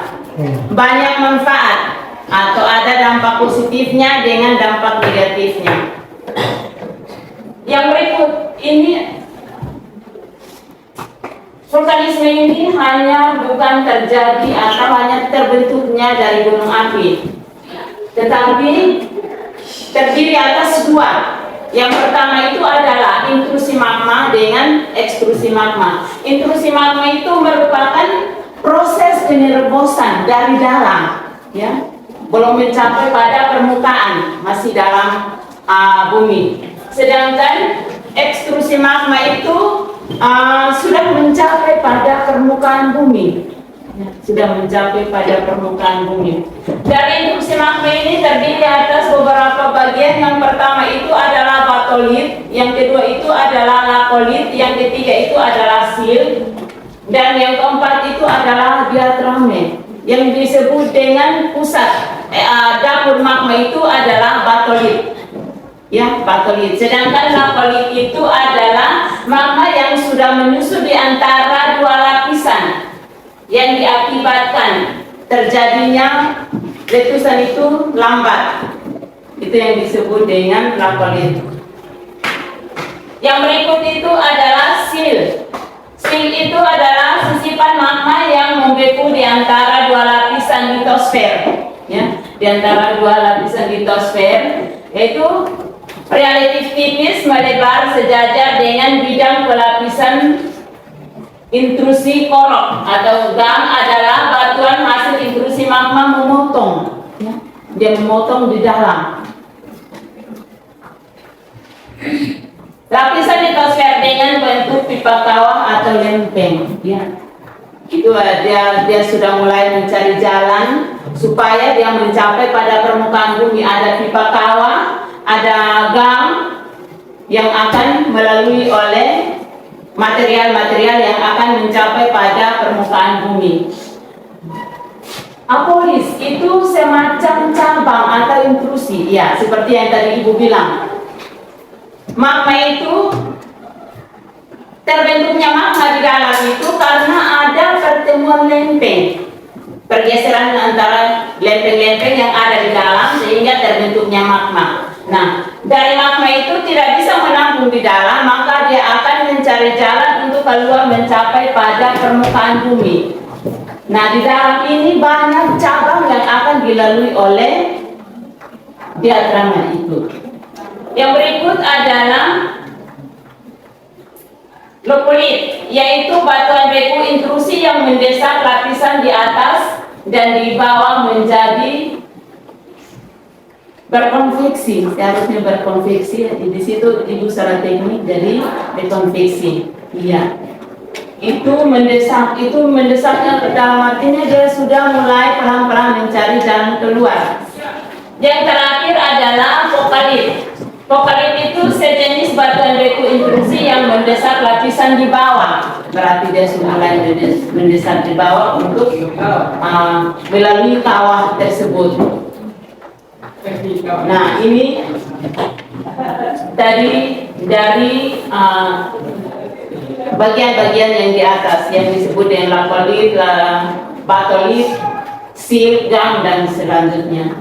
banyak manfaat, atau ada dampak positifnya dengan dampak negatifnya. Yang berikut ini, vulkanisme ini hanya bukan terjadi atau hanya terbentuknya dari gunung api, tetapi terdiri atas dua. Yang pertama itu adalah intrusi magma dengan ekstrusi magma. Intrusi magma itu merupakan proses penerobosan dari dalam, ya, belum mencapai pada permukaan, masih dalam bumi. Sedangkan ekstrusi magma itu sudah mencapai pada permukaan bumi, ya, sudah mencapai pada permukaan bumi. Dari intrusi magma ini terdiri atas beberapa bagian. Yang pertama itu adalah batolit, yang kedua itu adalah lakolit, yang ketiga itu adalah sil, dan yang keempat itu adalah diatrame. Yang disebut dengan pusat dapur magma itu adalah batolit, ya, batolit. Sedangkan lakolit itu adalah magma yang sudah menyusut di antara dua lapisan yang diakibatkan terjadinya letusan itu lambat. Itu yang disebut dengan lakolit. Yang berikut itu adalah sil. Sil itu adalah sisipan magma yang membeku di antara dua lapisan litosfer, ya, di antara dua lapisan litosfer, yaitu relatif tipis melebar sejajar dengan bidang pelapisan intrusi korok atau gam adalah batuan hasil intrusi magma memotong, ya, dia memotong di dalam. Lapisan litosfer dengan bentuk pipa kawah atau lempeng, ya, itu dia sudah mulai mencari jalan supaya dia mencapai pada permukaan bumi. Ada pipa kawah, ada gam yang akan melalui oleh material-material yang akan mencapai pada permukaan bumi. Apolis itu semacam cabang atau intrusi, ya, seperti yang tadi Ibu bilang. Magma itu, terbentuknya magma di dalam itu karena ada pertemuan lempeng, pergeseran antara lempeng-lempeng yang ada di dalam sehingga terbentuknya magma. Nah, dari magma itu tidak bisa menampung di dalam, maka dia akan mencari jalan untuk keluar mencapai pada permukaan bumi. Nah, di dalam ini banyak cabang yang akan dilalui oleh diagrama itu. Yang berikut adalah lokolit, yaitu batuan beku intrusi yang mendesak lapisan di atas dan di bawah menjadi berkonveksi. Seharusnya berkonveksi, di situ Ibu secara teknik jadi berkonveksi. Iya. Itu mendesaknya dalam artinya dia sudah mulai pelan-pelan mencari jalan keluar. Yang terakhir adalah pokalit. Pokalit itu sejenis batuan beku intrusi yang mendesak lapisan di bawah. Berarti dia sudah mulai mendesak di bawah untuk melalui kawah tersebut. Nah, ini dari bagian-bagian yang di atas yang disebut dengan lakolit, batolit, sil, gam, dan selanjutnya.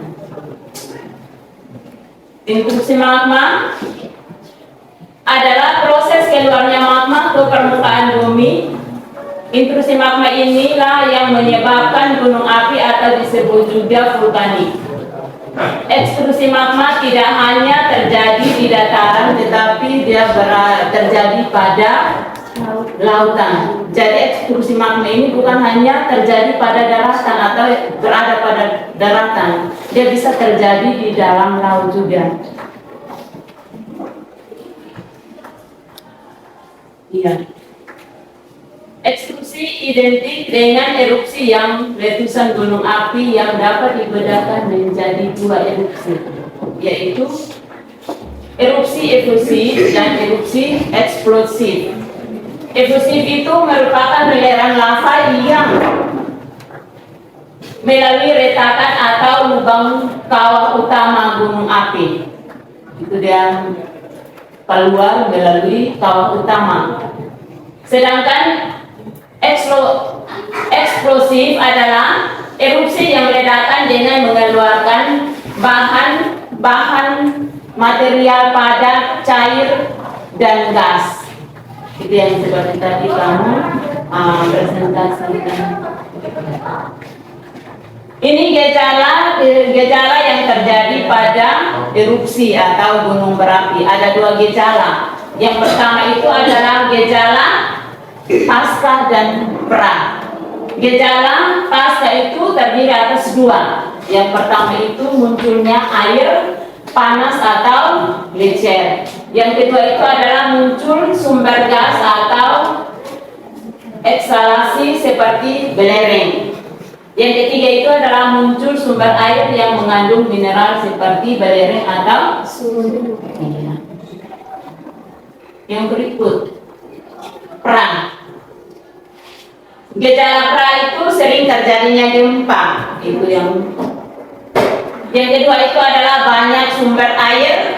Intrusi magma adalah proses keluarnya magma ke permukaan bumi. Intrusi magma inilah yang menyebabkan gunung api atau disebut juga vulkanik. Ekstrusi magma tidak hanya terjadi di dataran, tetapi dia terjadi pada lautan. Jadi ekstrusi magma ini bukan hanya terjadi pada daratan atau berada pada daratan, dia bisa terjadi di dalam laut juga. Iya. Ekstrusi identik dengan erupsi yang letusan gunung api yang dapat dibedakan menjadi dua erupsi, yaitu erupsi efusif dan erupsi eksplosif. Efusif itu merupakan belerang lava yang melalui retakan atau lubang kawah utama gunung api. Itu dia keluar melalui kawah utama. Sedangkan eksplosif adalah erupsi yang meledakan dengan mengeluarkan bahan material padat, cair, dan gas. Itu yang seperti tadi kamu presentasikan. Ini gejala yang terjadi pada erupsi atau gunung berapi. Ada dua gejala. Yang pertama itu adalah gejala pasca dan pra. Gejala pasca itu terdiri atas dua. Yang pertama itu munculnya air panas atau lecet. Yang kedua itu adalah muncul sumber gas atau eksalasi seperti belerang. Yang ketiga itu adalah muncul sumber air yang mengandung mineral seperti belerang atau sumur. Yang berikut, pra. Gejala pra itu sering terjadinya gempa. Itu yang kedua itu adalah banyak sumber air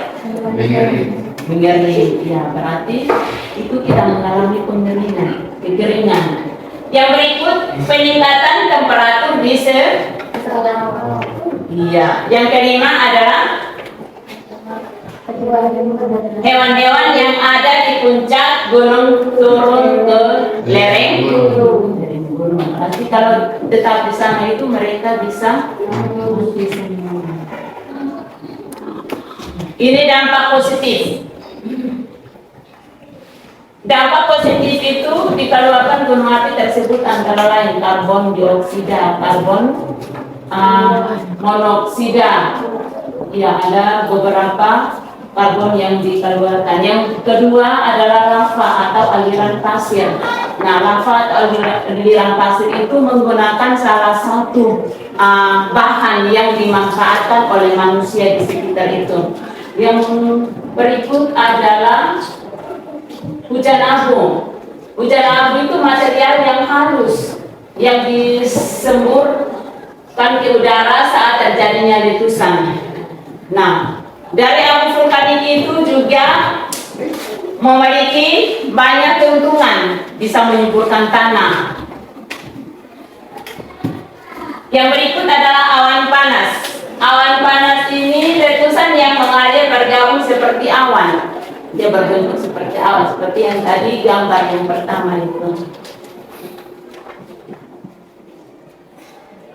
mengering. Ya, berarti itu kita mengalami kekeringan. Yang berikut, peningkatan temperatur di Iya. Yang kelima adalah hewan-hewan yang ada di puncak gunung turun ke lereng gunung. Berarti kalau tetap di sana itu mereka bisa. Ini dampak positif. Dampak positif itu dikeluarkan gunung api tersebut antara lain karbon dioksida, karbon monoksida. Ya, ada beberapa karbon yang dikeluarkan. Yang kedua adalah lava atau aliran pasir. Nah, lava atau aliran pasir itu menggunakan salah satu bahan yang dimanfaatkan oleh manusia di sekitar itu. Yang berikut adalah hujan abu. Hujan abu itu material yang halus yang disemburkan ke udara saat terjadinya letusan. Nah, dari abu vulkanik itu juga memiliki banyak keuntungan, bisa menyuburkan tanah. Yang berikut adalah awan panas. Awan panas ini letusan yang mengalir bergabung seperti awan. Dia berbentuk seperti awan, seperti yang tadi gambar yang pertama itu.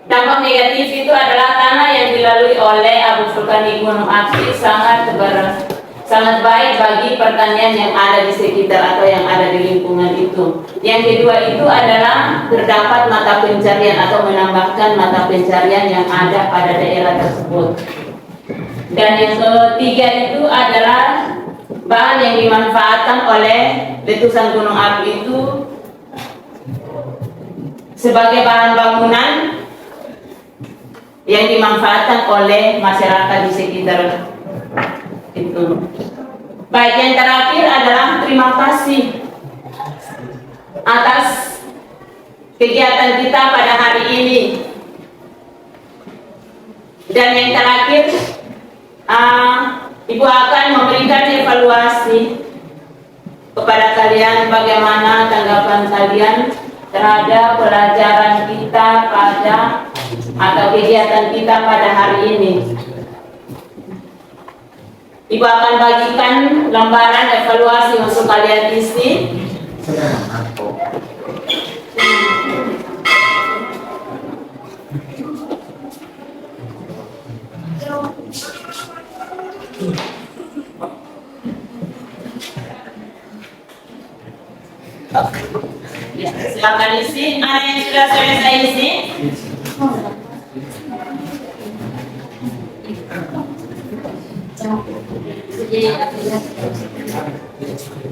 Dampak negatif itu adalah tanah yang dilalui oleh abu vulkanik gunung api sangat baik bagi pertanian yang ada di sekitar atau yang ada di lingkungan itu. Yang kedua itu adalah terdapat mata pencarian atau menambahkan mata pencarian yang ada pada daerah tersebut. Dan yang ketiga itu adalah bahan yang dimanfaatkan oleh letusan gunung api itu sebagai bahan bangunan yang dimanfaatkan oleh masyarakat di sekitar itu. Baik, yang terakhir adalah terima kasih atas kegiatan kita pada hari ini. Dan yang terakhir, Ibu akan memberikan evaluasi kepada kalian bagaimana tanggapan kalian terhadap pelajaran kita atau kegiatan kita pada hari ini. Ibu akan bagikan lembaran evaluasi untuk kalian isi. Ya, silakan isi. Ada yang sudah selesai isi?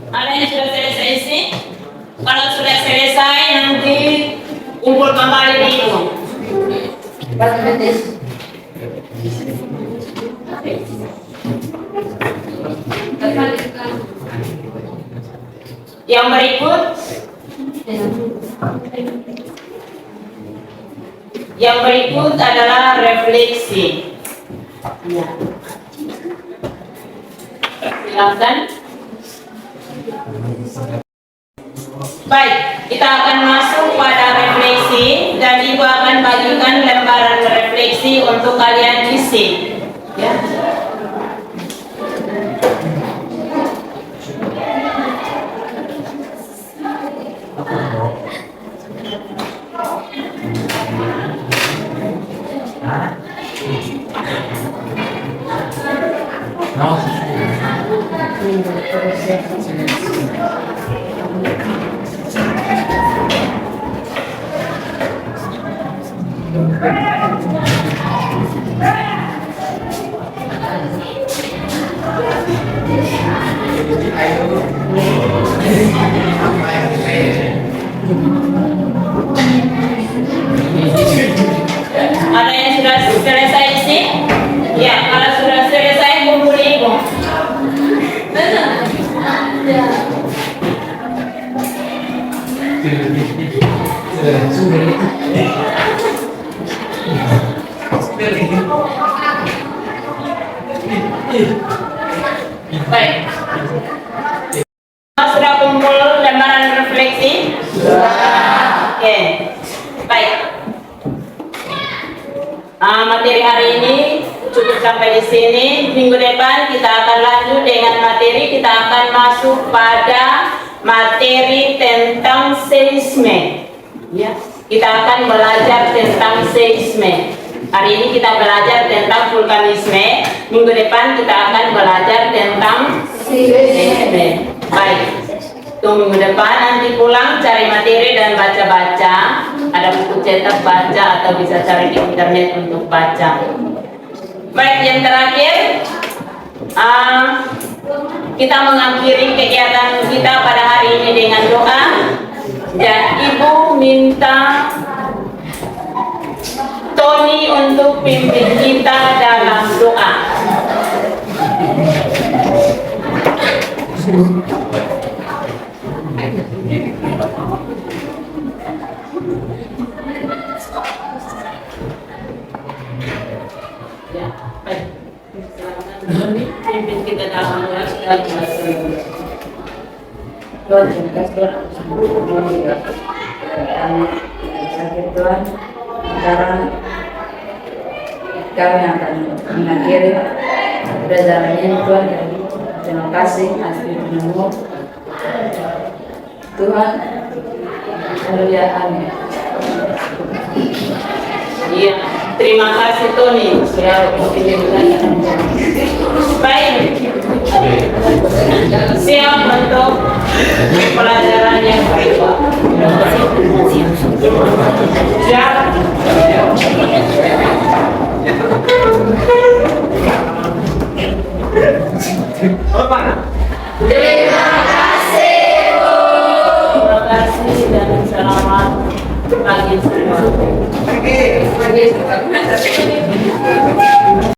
Ada yang sudah selesai isi? Kalau sudah selesai nanti kumpul kembali di Ibu. Yang berikut adalah refleksi. Silakan. Baik, kita akan masuk pada refleksi dan Ibu akan bagikan lembaran refleksi untuk kalian isi. Ya. Ada yang sudah selesai isi? Ya, kalau sudah selesai kumpul Ibu. Baik. Sudah kumpul lembaran refleksi? Oke. Baik. Materi hari ini cukup sampai di sini. Minggu depan kita akan lanjut dengan materi. Kita akan masuk pada materi tentang seisme. Ya, kita akan belajar tentang seisme. Hari ini kita belajar tentang vulkanisme. Minggu depan kita akan belajar tentang seisme. Baik. Tunggu minggu depan nanti pulang cari materi dan baca-baca. Ada buku cetak baca atau bisa cari di internet untuk baca. Baik, yang terakhir kita mengakhiri kegiatan kita pada hari ini dengan doa. Dan Ibu minta Tony untuk pimpin kita dalam doa. Ya, baik. Pimpin kita dalam doa. Tuhan, terima kasih Tuhan. Sekarang kami akan mengakhiri pelajaran ini Tuhan. Terima kasih atas firman-Mu Tuhan. Haleluya, amin. Iya, terima kasih Tony sudah memilih. Baik, siap untuk pelajaran yang berikut. Siap. Terima kasih dan selamat pagi semua.